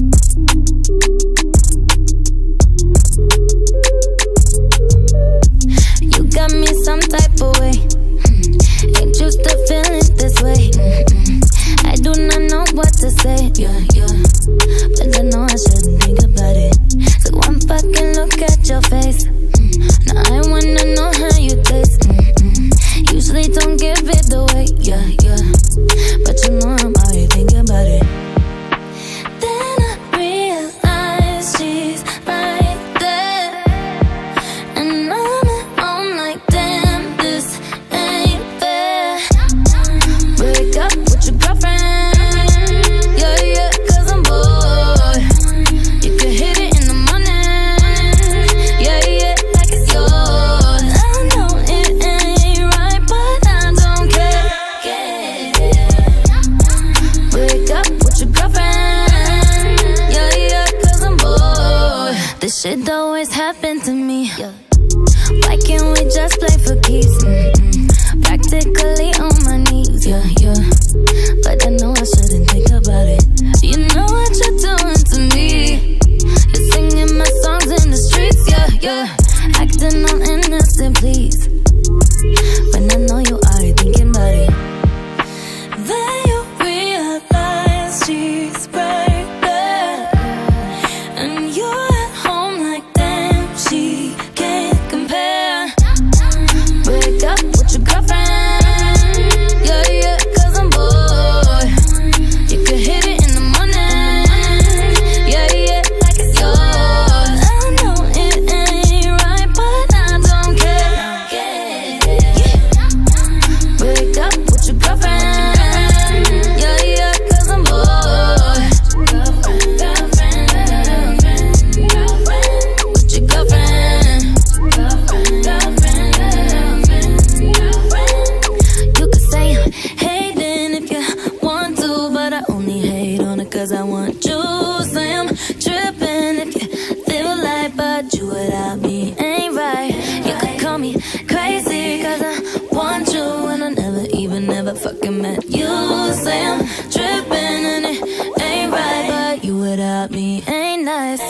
You got me some type of way. Ain't used to feeling this way. I do not know what to say. But I know I shouldn't think about it. So one fucking look at your face. Now I wanna know how you taste. Usually don't give it away. But you know I'm already thinking about it. Then I realize she's right there, and I'm at home like, damn, this ain't fair. Break up with your girlfriend, cause I'm bored. You can hit it in the morning, like it's yours. I know it ain't right, but I don't care. Break up with your girlfriend, cause I'm bored. This shit always happen to me. Why can't we just play for keeps? Practically on my knees, but I know I shouldn't think about it. You know what you're doing to me. You're singing my songs in the streets, acting all innocent, please. When I know you already thinking about it. Then you realize she's right there, and you're at home like, damn, she can't compare. Break up with your girlfriend, cause I'm bored. You can hit it in the morning, like it's yours. I know it ain't right, but I don't care. Break up with your girlfriend, cause I'm bored. With your girlfriend. You could say I'm hating if you want to, but I only hate on it cause I want you. Say I'm tripping if you feel like, but you without me ain't right. You could call me crazy cause I want you, and I never fucking met you. Say I'm tripping and it ain't right, but you without me ain't nice.